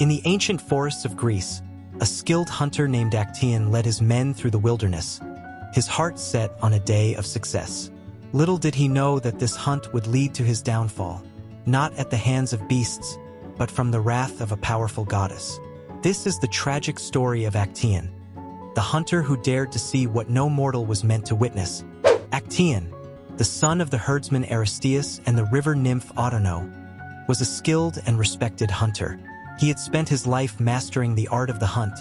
In the ancient forests of Greece, a skilled hunter named Actaeon led his men through the wilderness, his heart set on a day of success. Little did he know that this hunt would lead to his downfall, not at the hands of beasts, but from the wrath of a powerful goddess. This is the tragic story of Actaeon, the hunter who dared to see what no mortal was meant to witness. Actaeon, the son of the herdsman Aristeus and the river nymph Autono, was a skilled and respected hunter. He had spent his life mastering the art of the hunt,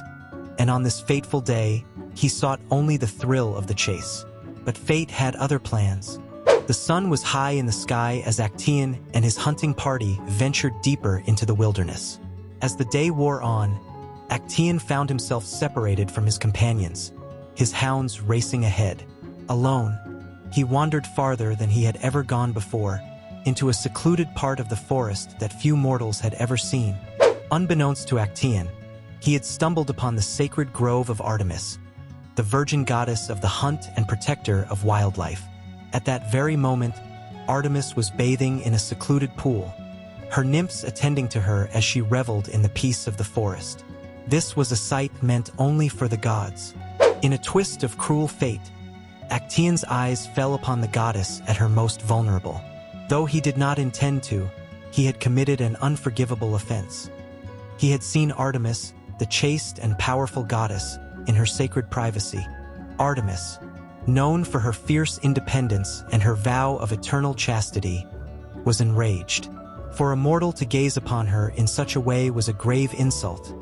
and on this fateful day, he sought only the thrill of the chase. But fate had other plans. The sun was high in the sky as Actaeon and his hunting party ventured deeper into the wilderness. As the day wore on, Actaeon found himself separated from his companions, his hounds racing ahead. Alone, he wandered farther than he had ever gone before, into a secluded part of the forest that few mortals had ever seen. Unbeknownst to Actaeon, he had stumbled upon the sacred grove of Artemis, the virgin goddess of the hunt and protector of wildlife. At that very moment, Artemis was bathing in a secluded pool, her nymphs attending to her as she reveled in the peace of the forest. This was a sight meant only for the gods. In a twist of cruel fate, Actaeon's eyes fell upon the goddess at her most vulnerable. Though he did not intend to, he had committed an unforgivable offense. He had seen Artemis, the chaste and powerful goddess, in her sacred privacy. Artemis, known for her fierce independence and her vow of eternal chastity, was enraged. For a mortal to gaze upon her in such a way was a grave insult,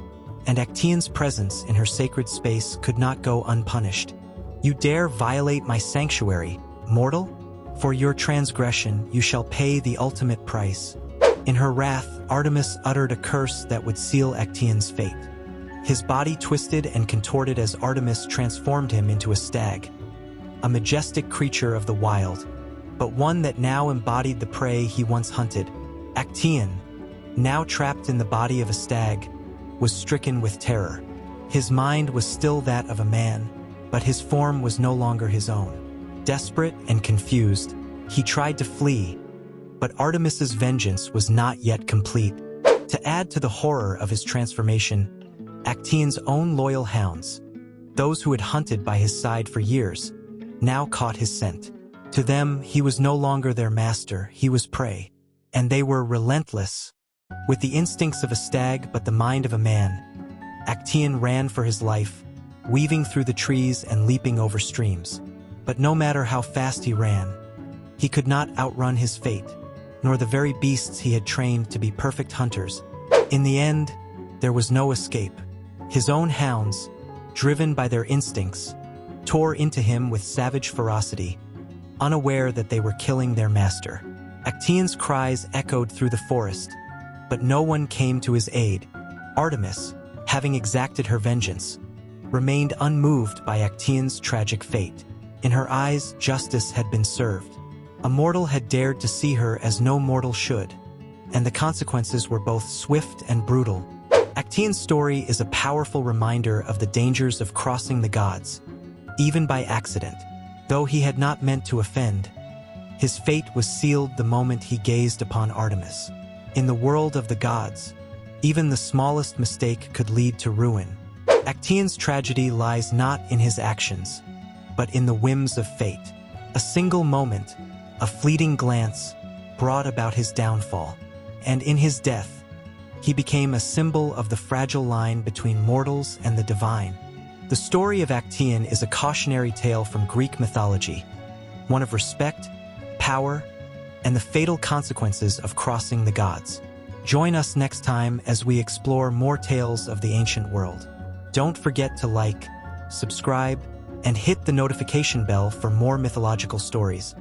and Actaeon's presence in her sacred space could not go unpunished. "You dare violate my sanctuary, mortal? For your transgression you shall pay the ultimate price." In her wrath, Artemis uttered a curse that would seal Actaeon's fate. His body twisted and contorted as Artemis transformed him into a stag, a majestic creature of the wild, but one that now embodied the prey he once hunted. Actaeon, now trapped in the body of a stag, was stricken with terror. His mind was still that of a man, but his form was no longer his own. Desperate and confused, he tried to flee, but Artemis's vengeance was not yet complete. To add to the horror of his transformation, Actaeon's own loyal hounds, those who had hunted by his side for years, now caught his scent. To them, he was no longer their master, he was prey, and they were relentless. With the instincts of a stag but the mind of a man, Actaeon ran for his life, weaving through the trees and leaping over streams. But no matter how fast he ran, he could not outrun his fate, nor the very beasts he had trained to be perfect hunters. In the end, there was no escape. His own hounds, driven by their instincts, tore into him with savage ferocity, unaware that they were killing their master. Actaeon's cries echoed through the forest, but no one came to his aid. Artemis, having exacted her vengeance, remained unmoved by Actaeon's tragic fate. In her eyes, justice had been served. A mortal had dared to see her as no mortal should, and the consequences were both swift and brutal. Actaeon's story is a powerful reminder of the dangers of crossing the gods, even by accident. Though he had not meant to offend, his fate was sealed the moment he gazed upon Artemis. In the world of the gods, even the smallest mistake could lead to ruin. Actaeon's tragedy lies not in his actions, but in the whims of fate. A single moment, a fleeting glance, brought about his downfall, and in his death, he became a symbol of the fragile line between mortals and the divine. The story of Actaeon is a cautionary tale from Greek mythology, one of respect, power, and the fatal consequences of crossing the gods. Join us next time as we explore more tales of the ancient world. Don't forget to like, subscribe, and hit the notification bell for more mythological stories.